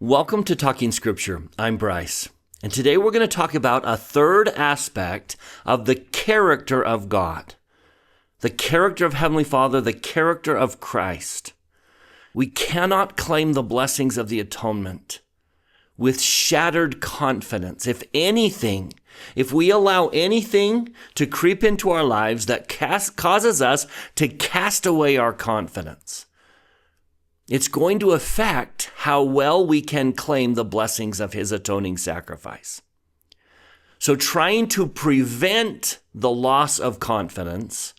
Welcome to Talking Scripture. I'm Bryce, and today we're going to talk about a third aspect of the character of God, the character of Heavenly Father, the character of Christ. We cannot claim the blessings of the atonement with shattered confidence. If anything, if we allow anything to creep into our lives that causes us to cast away our confidence, it's going to affect how well we can claim the blessings of His atoning sacrifice. So trying to prevent the loss of confidence,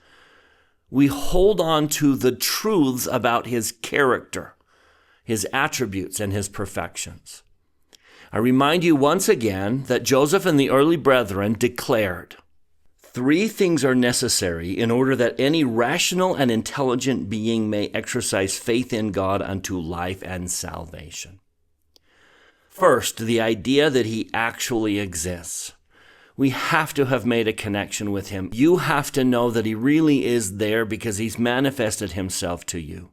we hold on to the truths about His character, His attributes, and His perfections. I remind you once again that Joseph and the early brethren declared, "Three things are necessary in order that any rational and intelligent being may exercise faith in God unto life and salvation." First, the idea that He actually exists. We have to have made a connection with Him. You have to know that He really is there because He's manifested Himself to you.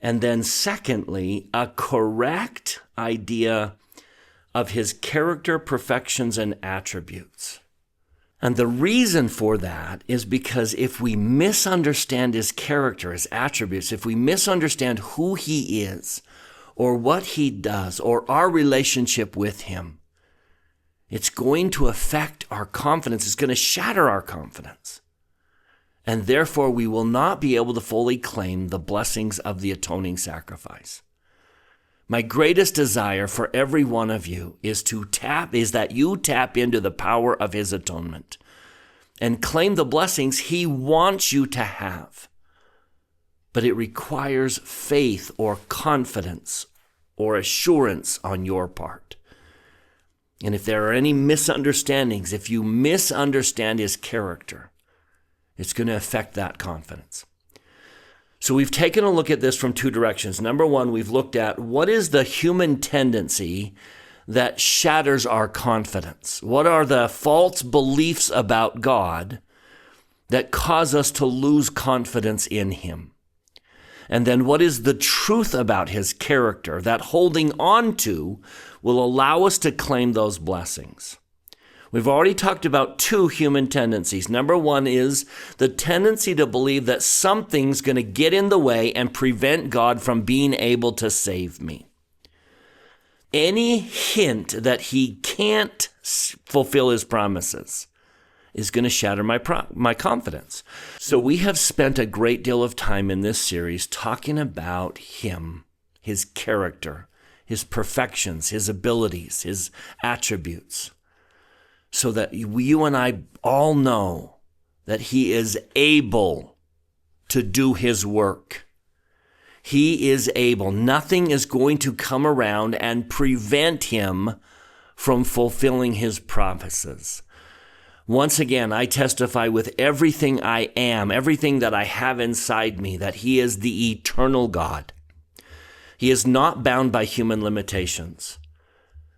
And then secondly, a correct idea of His character, perfections, and attributes. And the reason for that is because if we misunderstand His character, His attributes, if we misunderstand who He is or what He does or our relationship with Him, it's going to affect our confidence. It's going to shatter our confidence. And therefore, we will not be able to fully claim the blessings of the atoning sacrifice. My greatest desire for every one of you is that you tap into the power of His atonement and claim the blessings He wants you to have. But it requires faith or confidence or assurance on your part. And if there are any misunderstandings, if you misunderstand His character, it's going to affect that confidence. So we've taken a look at this from two directions. Number one, we've looked at what is the human tendency that shatters our confidence? What are the false beliefs about God that cause us to lose confidence in Him? And then what is the truth about His character that holding on to will allow us to claim those blessings? We've already talked about two human tendencies. Number one is the tendency to believe that something's going to get in the way and prevent God from being able to save me. Any hint that He can't fulfill His promises is going to shatter my confidence. So we have spent a great deal of time in this series talking about Him, His character, His perfections, His abilities, His attributes, so that you and I all know that He is able to do His work. He is able. Nothing is going to come around and prevent Him from fulfilling His promises. Once again, I testify with everything I am, everything that I have inside me, that He is the eternal God. He is not bound by human limitations,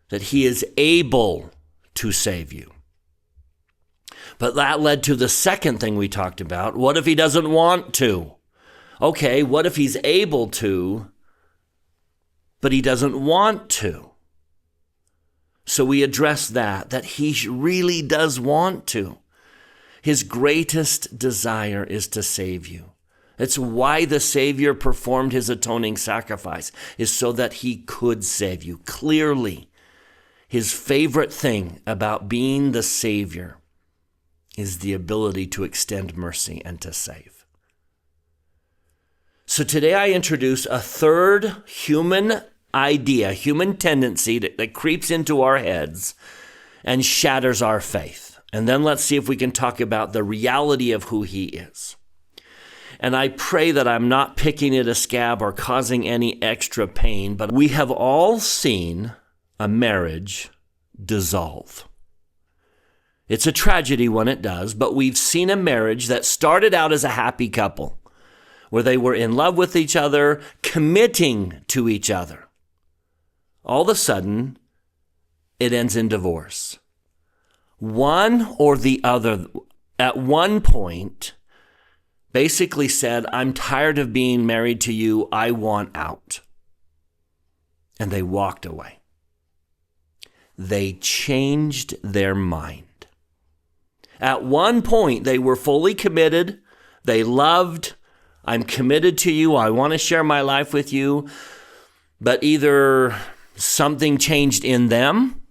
that He is able to save you. But that led to the second thing we talked about. What if He doesn't want to? Okay, what if He's able to, but He doesn't want to? So we address that He really does want to. His greatest desire is to save you. It's why the Savior performed His atoning sacrifice, is so that He could save you. Clearly, His favorite thing about being the Savior is the ability to extend mercy and to save. So today I introduce a third human idea, human tendency that creeps into our heads and shatters our faith. And then let's see if we can talk about the reality of who He is. And I pray that I'm not picking at a scab or causing any extra pain, but we have all seen a marriage dissolve. It's a tragedy when it does, but we've seen a marriage that started out as a happy couple, where they were in love with each other, committing to each other. All of a sudden, it ends in divorce. One or the other, at one point, basically said, "I'm tired of being married to you. I want out." and they walked away. They changed their mind. At one point, they were fully committed. They loved. I'm committed to you. I want to share my life with you. But either something changed in them,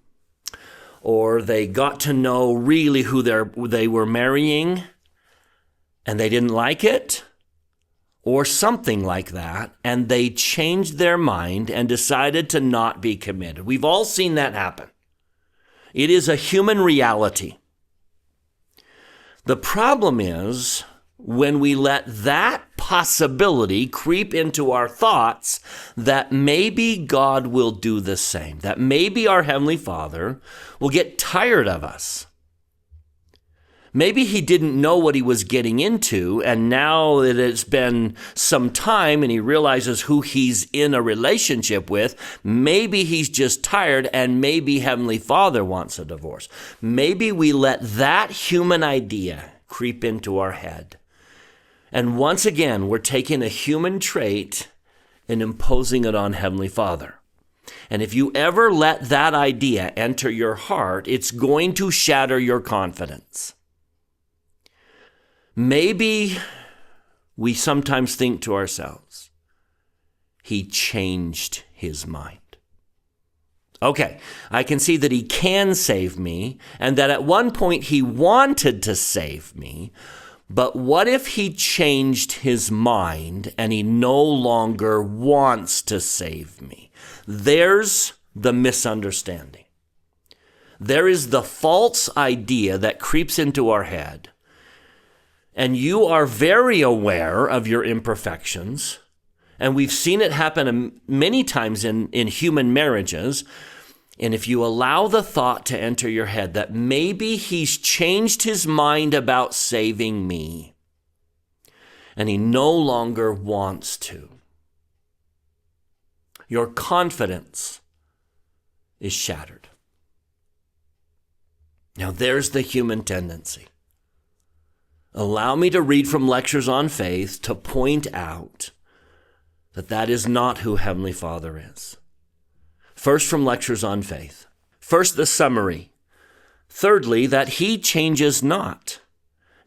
or they got to know really who they were marrying, and they didn't like it, or something like that, and they changed their mind and decided to not be committed. We've all seen that happen. It is a human reality. The problem is when we let that possibility creep into our thoughts that maybe God will do the same, that maybe our Heavenly Father will get tired of us. Maybe he didn't know what he was getting into, and now that it's been some time and he realizes who he's in a relationship with, maybe he's just tired, and maybe Heavenly Father wants a divorce. Maybe we let that human idea creep into our head. And once again, we're taking a human trait and imposing it on Heavenly Father. And if you ever let that idea enter your heart, it's going to shatter your confidence. Maybe we sometimes think to ourselves, he changed his mind. Okay, I can see that he can save me, and that at one point he wanted to save me, but what if he changed his mind and he no longer wants to save me? There's the misunderstanding. There is the false idea that creeps into our head. And you are very aware of your imperfections. And we've seen it happen many times in human marriages. And if you allow the thought to enter your head that maybe he's changed his mind about saving me, and he no longer wants to, your confidence is shattered. Now there's the human tendency. Allow me to read from Lectures on Faith to point out that that is not who Heavenly Father is. First, from Lectures on Faith. First, the summary. Thirdly, that he changes not.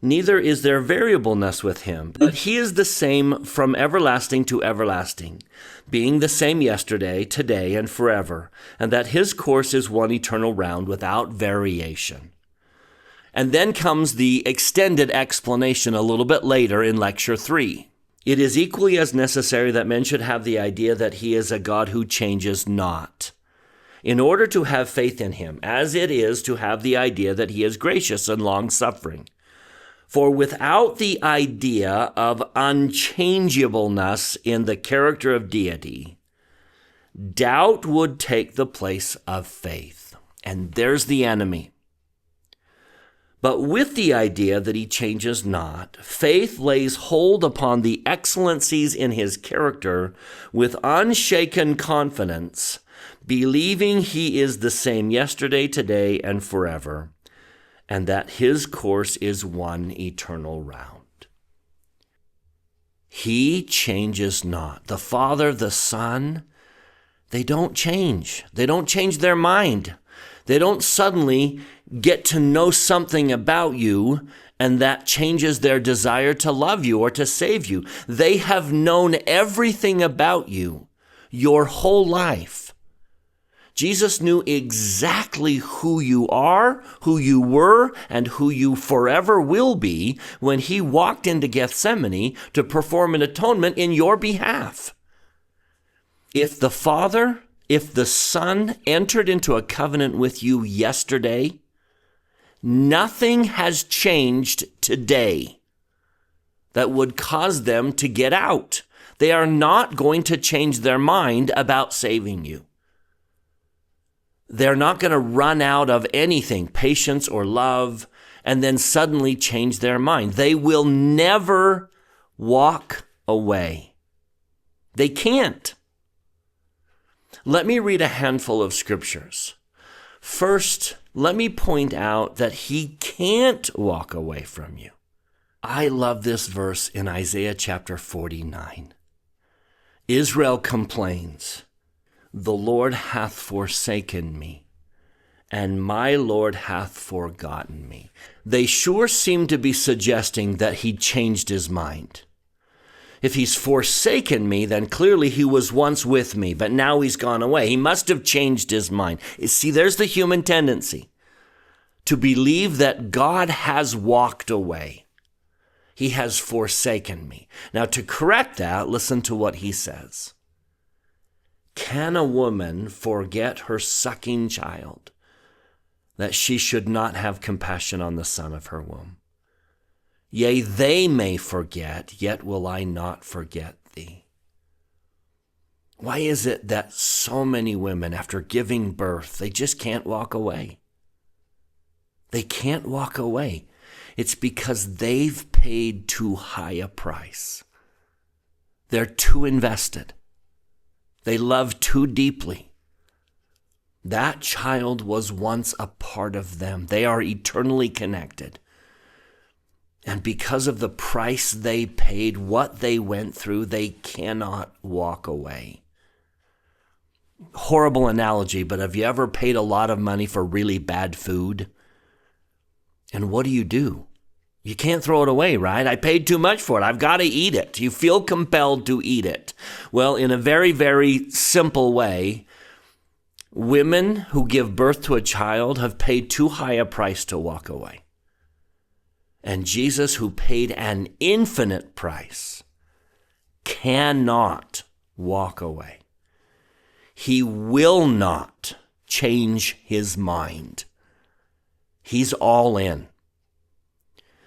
Neither is there variableness with him, but he is the same from everlasting to everlasting, being the same yesterday, today, and forever, and that his course is one eternal round without variation. And then comes the extended explanation a little bit later in Lecture 3. It is equally as necessary that men should have the idea that he is a God who changes not, in order to have faith in him, as it is to have the idea that he is gracious and long-suffering. For without the idea of unchangeableness in the character of deity, doubt would take the place of faith. And there's the enemy. But with the idea that he changes not, faith lays hold upon the excellencies in his character with unshaken confidence, believing he is the same yesterday, today, and forever, and that his course is one eternal round. He changes not. The Father, the Son, they don't change. They don't change their mind. They don't suddenly get to know something about you and that changes their desire to love you or to save you. They have known everything about you your whole life. Jesus knew exactly who you are, who you were, and who you forever will be when he walked into Gethsemane to perform an atonement in your behalf. If the Father, if the Son entered into a covenant with you yesterday, nothing has changed today that would cause them to get out. They are not going to change their mind about saving you. They're not going to run out of anything, patience or love, and then suddenly change their mind. They will never walk away. They can't. Let me read a handful of scriptures. First, let me point out that he can't walk away from you. I love this verse in Isaiah chapter 49. Israel complains, the Lord hath forsaken me, and my Lord hath forgotten me. They sure seem to be suggesting that he changed his mind. If he's forsaken me, then clearly he was once with me, but now he's gone away. He must have changed his mind. See, there's the human tendency to believe that God has walked away. He has forsaken me. Now, to correct that, listen to what he says. Can a woman forget her sucking child, that she should not have compassion on the son of her womb? Yea, they may forget, yet will I not forget thee. Why is it that so many women, after giving birth, they just can't walk away? They can't walk away. It's because they've paid too high a price. They're too invested. They love too deeply. That child was once a part of them. They are eternally connected. And because of the price they paid, what they went through, they cannot walk away. Horrible analogy, but have you ever paid a lot of money for really bad food? And what do? You can't throw it away, right? I paid too much for it. I've got to eat it. You feel compelled to eat it. Well, in a very, very simple way, women who give birth to a child have paid too high a price to walk away. And Jesus, who paid an infinite price, cannot walk away. He will not change his mind. He's all in.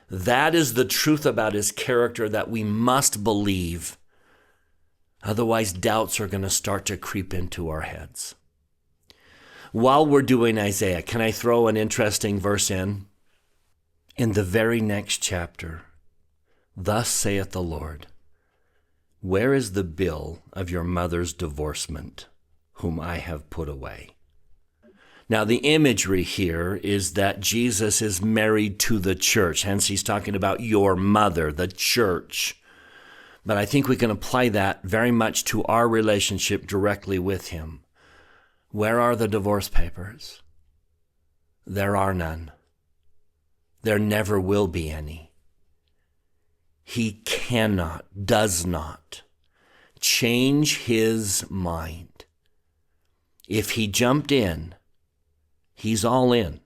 That is the truth about his character that we must believe. Otherwise, doubts are going to start to creep into our heads. While we're doing Isaiah, can I throw an interesting verse in? In the very next chapter, thus saith the Lord, where is the bill of your mother's divorcement, whom I have put away? Now, the imagery here is that Jesus is married to the church. Hence, he's talking about your mother, the church. But I think we can apply that very much to our relationship directly with him. Where are the divorce papers? There are none. There never will be any. He cannot, does not change his mind. If he jumped in, he's all in.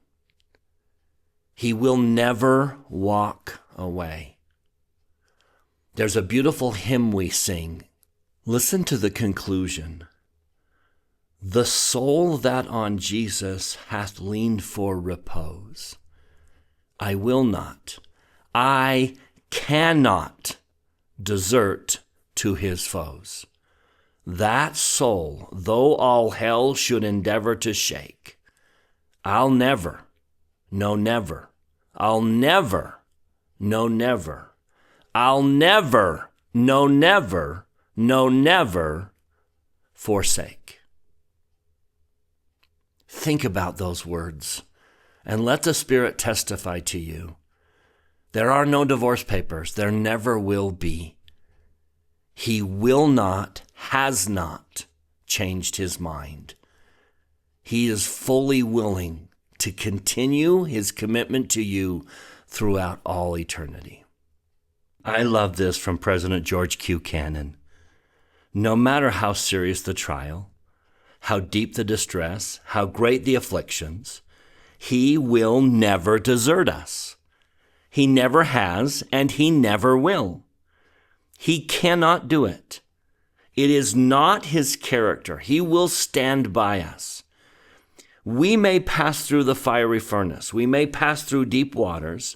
He will never walk away. There's a beautiful hymn we sing. Listen to the conclusion. The soul that on Jesus hath leaned for repose, I will not, I cannot desert to his foes. That soul, though all hell should endeavor to shake, I'll never, no never, I'll never, no never, I'll never, no never, no never forsake. Think about those words. And let the Spirit testify to you. There are no divorce papers. There never will be. He will not, has not changed his mind. He is fully willing to continue his commitment to you throughout all eternity. I love this from President George Q. Cannon. No matter how serious the trial, how deep the distress, how great the afflictions, he will never desert us. He never has, and he never will. He cannot do it. It is not his character. He will stand by us. We may pass through the fiery furnace. We may pass through deep waters,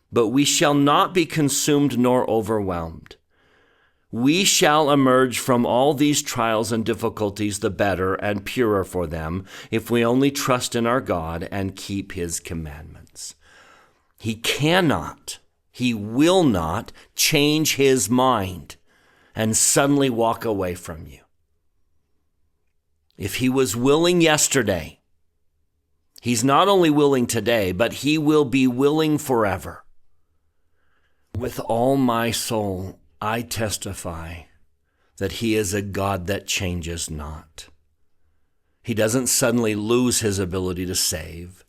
but we shall not be consumed nor overwhelmed. We shall emerge from all these trials and difficulties the better and purer for them if we only trust in our God and keep his commandments. He cannot, he will not change his mind and suddenly walk away from you. If he was willing yesterday, he's not only willing today, but he will be willing forever. With all my soul, I testify that he is a God that changes not. He doesn't suddenly lose his ability to save,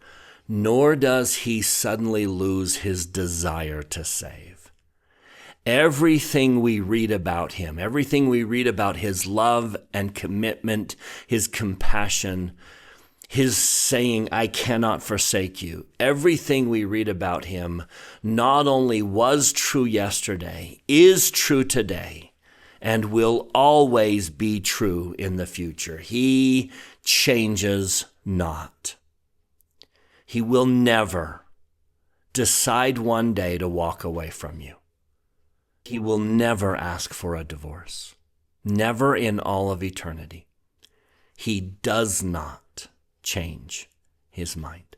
nor does he suddenly lose his desire to save. Everything we read about him, everything we read about his love and commitment, his compassion, his saying, I cannot forsake you, everything we read about him not only was true yesterday, is true today, and will always be true in the future. He changes not. He will never decide one day to walk away from you. He will never ask for a divorce. Never in all of eternity. He does not change his mind.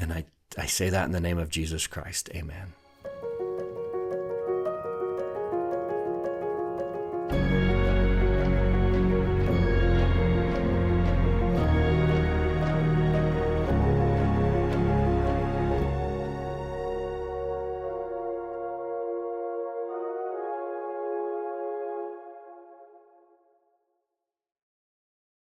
And I say that in the name of Jesus Christ. Amen.